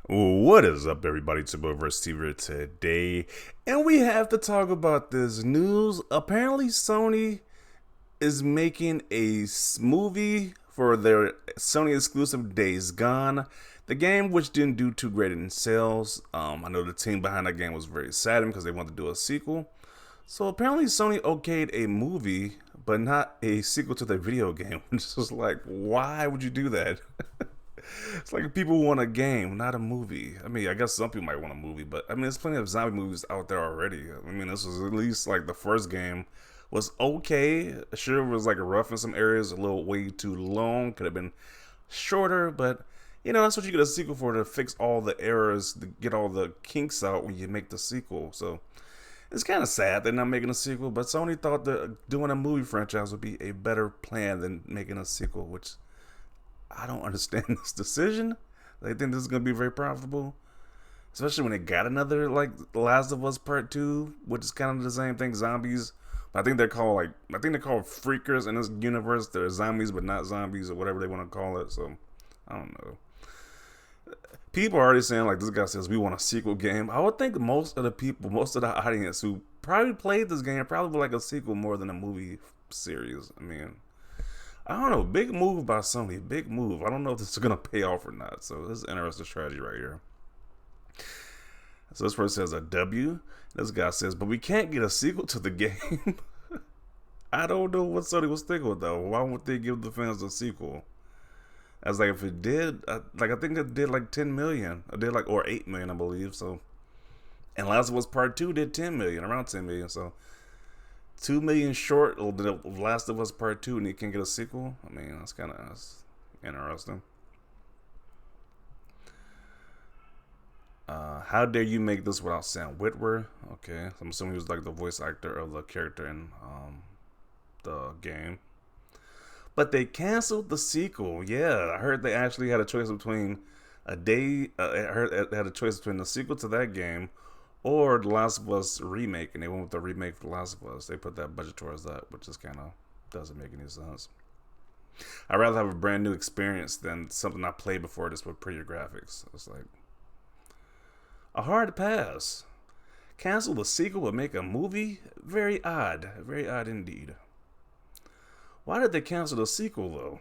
What is up, everybody? It's your boy Verse today, and we have to talk about this news. Apparently, Sony is making a movie for their Sony exclusive Days Gone. The game, which didn't do too great in sales. I know the team behind that game was very saddened because they wanted to do a sequel. So apparently, Sony okayed a movie, but not a sequel to the video game. It's just like, why would you do that? It's like people want a game, not a movie. I mean, I guess some people might want a movie, but I mean, there's plenty of zombie movies out there already. I mean, this was at least like the first game was okay. Sure, it was like rough in some areas, a little way too long. Could have been shorter, but that's what you get a sequel for, to fix all the errors, to get all the kinks out when you make the sequel. So it's kind of sad they're not making a sequel, but Sony thought that doing a movie franchise would be a better plan than making a sequel, which I don't understand this decision. They think this is going to be very profitable, especially when they got another like The Last of Us Part Two, which is kind of the same thing, zombies. But I think they're called freakers in this universe. They're zombies, but not zombies, or whatever they want to call it. So I don't know. People are already saying like this guy says we want a sequel game. I would think most of the people, most of the audience who probably played this game, probably would like a sequel more than a movie series. I mean, I don't know. Big move by Sony. Big move. I don't know if this is going to pay off or not. So this is an interesting strategy right here. So this person says a W. This guy says, but we can't get a sequel to the game. I don't know what Sony was thinking with that. Why would they give the fans a sequel? I was like, if it did, I think it did like 10 million. It did like, or 8 million, I believe. So, and Last of Us Part 2 did 10 million, around 10 million. So, 2 million short of The Last of Us Part 2, and you can get a sequel. I mean, that's kind of interesting. How dare you make this without Sam Witwer? Okay, I'm assuming he was like the voice actor of the character in the game. But they canceled the sequel. Yeah, I heard they actually had a choice between I heard they had a choice between the sequel to that game or The Last of Us remake, and they went with the remake for The Last of Us. They put that budget towards that, which just kind of doesn't make any sense. I'd rather have a brand new experience than something I played before just with prettier graphics. It's like a hard pass. Cancel the sequel but make a movie? Very odd. Very odd indeed. Why did they cancel the sequel though?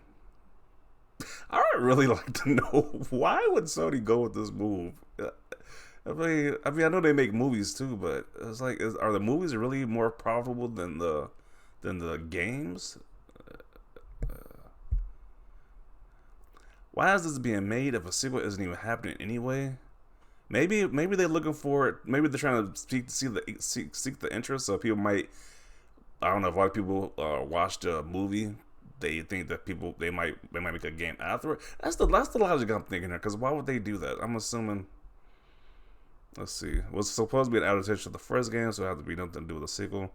I would really like to know why would Sony go with this move. I know they make movies too, but it's like, are the movies really more profitable than the games? Why is this being made if a sequel isn't even happening anyway? Maybe they're looking for it. Maybe they're trying to seek the interest. So people might. I don't know if a lot of people watch the movie. They think that they might make a game afterward. That's the logic I'm thinking here. Because why would they do that? I'm assuming. Let's see. It was supposed to be an adaptation of the first game, so it had to be nothing to do with the sequel.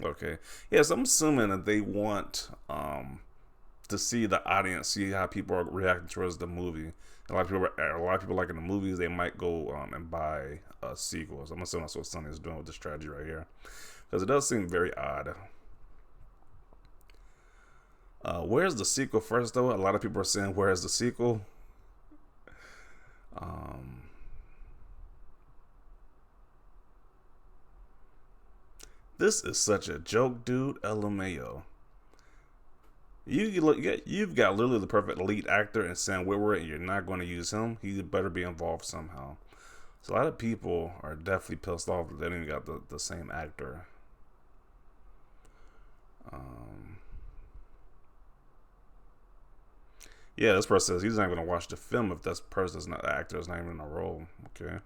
Okay. Yeah, so I'm assuming that they want to see the audience, see how people are reacting towards the movie. A lot of people liking the movies. They might go and buy a sequel. So I'm assuming that's what Sony is doing with this strategy right here, because it does seem very odd. Where's the sequel first, though? A lot of people are saying, "Where's the sequel?" Um, this is such a joke, dude. LMAO. You've got literally the perfect lead actor in Sam Witwer, and you're not going to use him. He better be involved somehow. So a lot of people are definitely pissed off that they didn't got the same actor. Um, yeah, this person says he's not going to watch the film if this person's not the actor is not even in a role. Okay.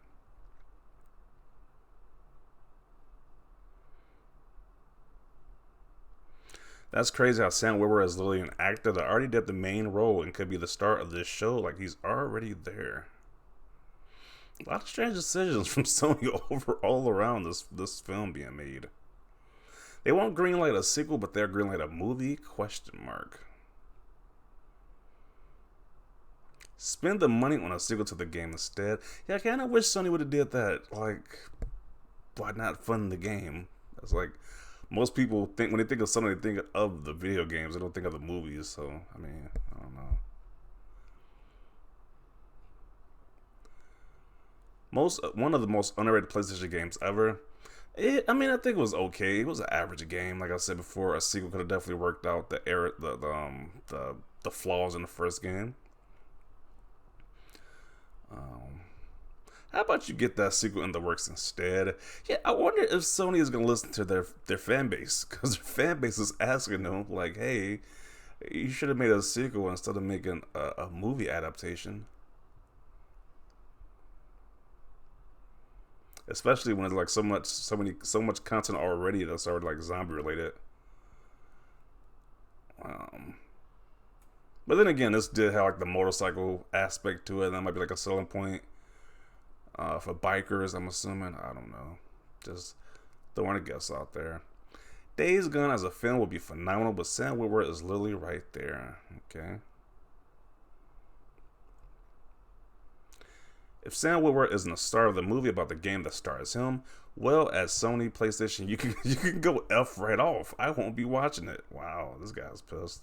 That's crazy how Sam Witwer is literally an actor that already did the main role and could be the star of this show. Like, he's already there. A lot of strange decisions from Sony all around this film being made. They won't greenlight a sequel, but they'll greenlight a movie? Question mark. Spend the money on a sequel to the game instead. Yeah, I kind of wish Sony would have did that. Like, why not fund the game? It's like most people think when they think of Sony, they think of the video games. They don't think of the movies. So I mean, I don't know. One of the most underrated PlayStation games ever. I think it was okay. It was an average game. Like I said before, a sequel could have definitely worked out the error, the flaws in the first game. Um, how about you get that sequel in the works instead? Yeah, I wonder if Sony is gonna listen to their fan base, because their fan base is asking them like, "Hey, you should have made a sequel instead of making a movie adaptation." Especially when it's like so much content already that's already like zombie related. Um, but then again, this did have like the motorcycle aspect to it. That might be like a selling point for bikers. I'm assuming. I don't know. Just throwing a guess out there. Days Gone as a film would be phenomenal, but Sam Witwer is literally right there. Okay. If Sam Witwer isn't a star of the movie about the game that stars him, well, as Sony PlayStation, you can go F right off. I won't be watching it. Wow, this guy's pissed.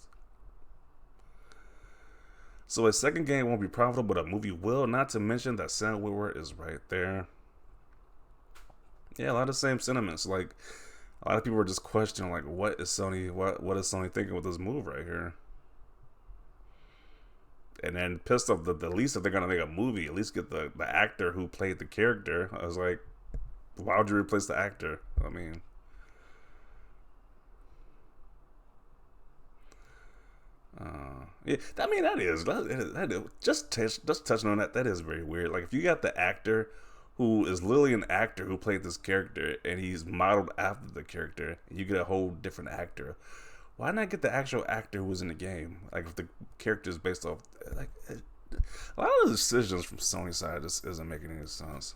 So a second game won't be profitable, but a movie will. Not to mention that Sam Witwer is right there. Yeah, a lot of the same sentiments. Like a lot of people are just questioning, like, what is Sony thinking with this move right here? And then pissed off that at least if they're gonna make a movie, at least get the actor who played the character. I was like, why would you replace the actor? I mean, yeah, I mean just touching on that. That is very weird. Like if you got the actor who is literally an actor who played this character and he's modeled after the character, and you get a whole different actor. Why not get the actual actor who was in the game? Like if the character is based off, like a lot of the decisions from Sony's side just isn't making any sense.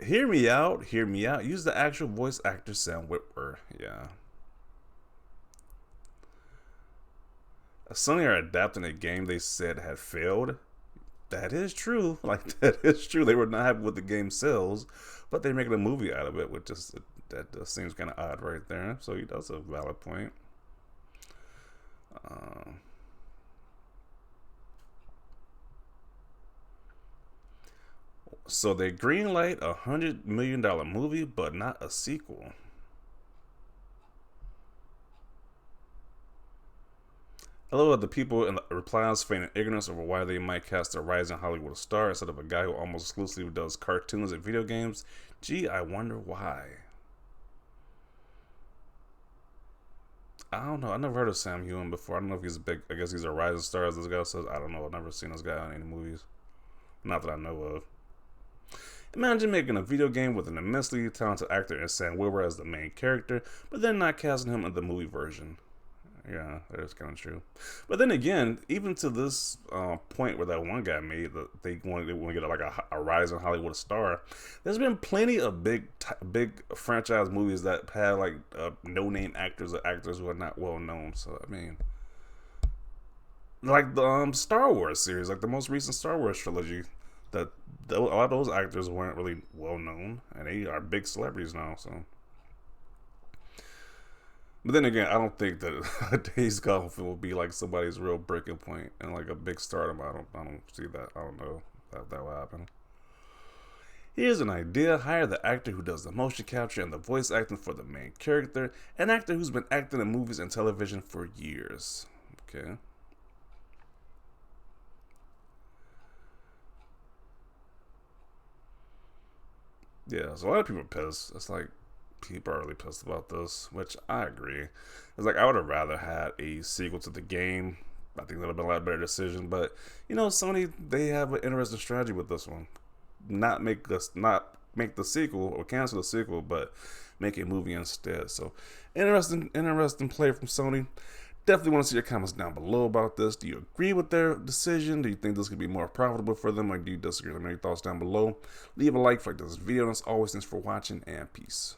Hear me out. Hear me out. Use the actual voice actor Sam Witwer. Yeah. Sony are adapting a game they said had failed. That is true. Like that is true. They were not happy with the game sales, but they're making a movie out of it, which just that seems kind of odd right there. So that's a valid point. So they greenlight $100 million movie, but not a sequel. Hello, the people in the replies feigning ignorance over why they might cast a rising Hollywood star instead of a guy who almost exclusively does cartoons and video games. Gee, I wonder why. I don't know. I never heard of Sam Heughan before. I don't know if he's big. I guess he's a rising star, as this guy says. I don't know. I've never seen this guy in any movies. Not that I know of. Imagine making a video game with an immensely talented actor and Sam Witwer as the main character, but then not casting him in the movie version. Yeah, that is kind of true. But then again, even to this point where that one guy made that they want to get like a rising Hollywood star, there's been plenty of big franchise movies that had like no name actors or actors who are not well known. So I mean, like the Star Wars series, like the most recent Star Wars trilogy, that a lot of those actors weren't really well known, and they are big celebrities now. So. But then again, I don't think that a Days Gone film will be like somebody's real breaking point and like a big stardom. I don't see that. I don't know if that will happen. Here's an idea: hire the actor who does the motion capture and the voice acting for the main character, an actor who's been acting in movies and television for years. Okay. Yeah, so a lot of people are pissed. It's like people are really pissed about this, which I agree. It's like I would have rather had a sequel to the game. I think that would have been a lot better decision. But Sony, they have an interesting strategy with this one. Not make the sequel or cancel the sequel, but make a movie instead. So interesting play from Sony. Definitely want to see your comments down below about this. Do you agree with their decision? Do you think this could be more profitable for them, or do you disagree? Let me know your thoughts down below. Leave a like for this video. And as always, thanks for watching, and peace.